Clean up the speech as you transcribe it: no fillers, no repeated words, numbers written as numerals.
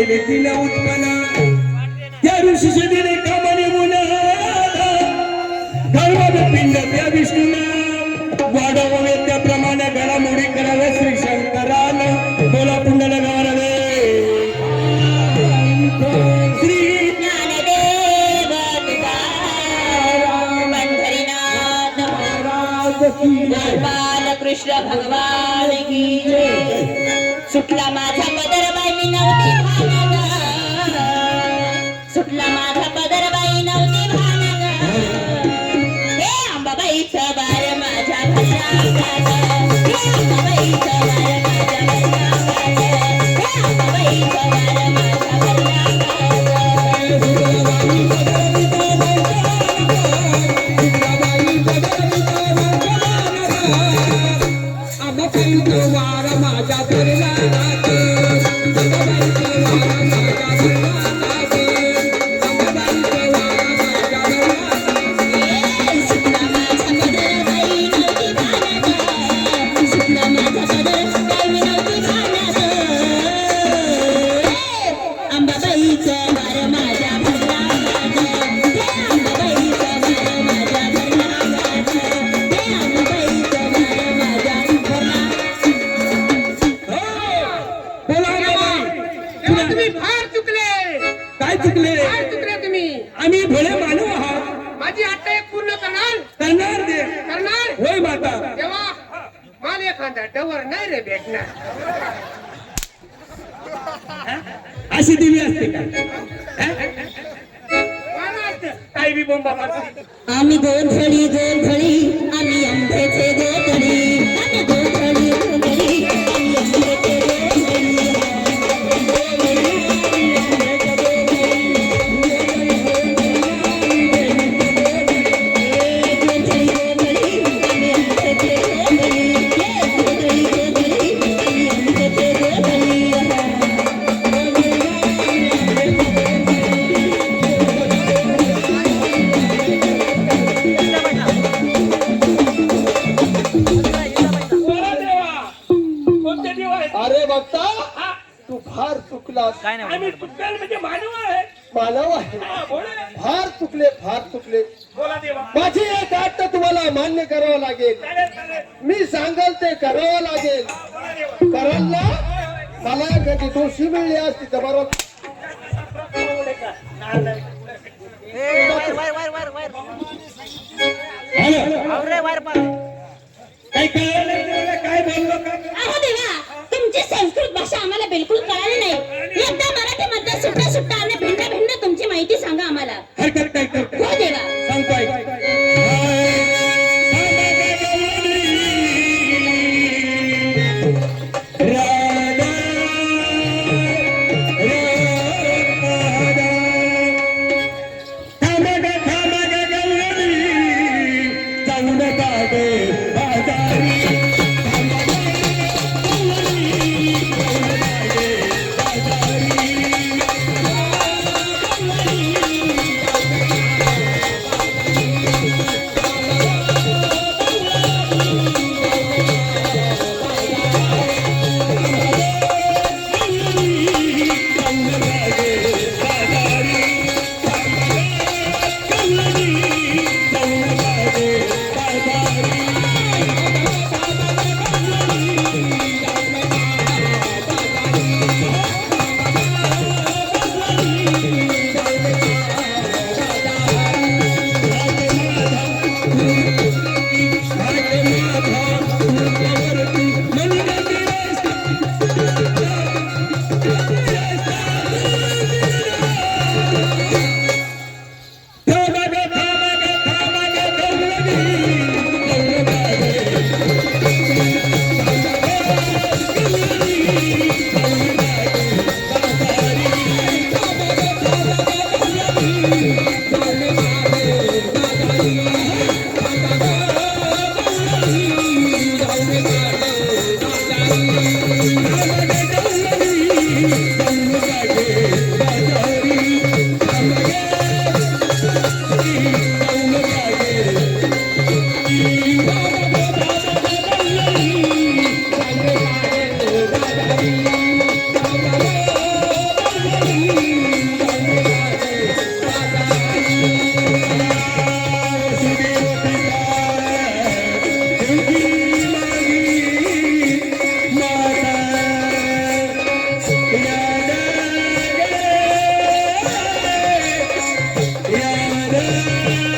केले तिला उत्पन्न त्या ऋषीचे दिले कामाने मुला धर्म पिंड त्या विष्णूला वाढवावे त्याप्रमाणे घडामोडी कराव्या श्री शंकरानं बोला पुंडल गारवे श्री ज्ञानदेव तुकाराम पंढरीनाथ महाराज की जय बालकृष्ण भगवान की जय सुटला माझा पदर बाई नव्हती भानग सुटला माझा पदर बाई नव्हती भानग हे अंबाबाईचं बार माझ्या भरणागात हे अंबाबाईचं बार माझ्या भरणागात हे अंबाबाईचं बार माझ्या भरणागात आम्ही भले मानव आहात माझी आत्ता एक पूर्ण करणार करणार दे करणार होय माता तेव्हा मला एखादा डवर नाही रे भेटणार अशी देवी असते का मला असतं, काही बी बोंबा मारते. आम्ही गोधडी गोधडी आम्ही अंधेचे गोधडी आम्ही गोधडी गोधडी आम्ही अंधेचे अरे बघता तू फार चुकलास. आम्ही चुकल म्हणजे मानव आहे मानव आहे. बोला फार चुकले. बोला देवा माझी एक अट तर तुम्हाला मान्य करावं लागेल. चालेल चालेल मी सांगाल ते करावं लागेल. बोला देवा कराल ना? मला कधी दोषी मिळली असती तर बरोबर. काही कळलं नाही तुम्हाला काय बोललो का अहो देवा तुमची संस्कृत भाषा आम्हाला बिलकुल कळाली नाही एकदा मराठीमध्ये सुट्टा सुट्टा आणि भिन्न भिन्न तुमची माहिती सांगा आम्हाला हरकत नाही करतो हो देवा सांगतो ऐक रे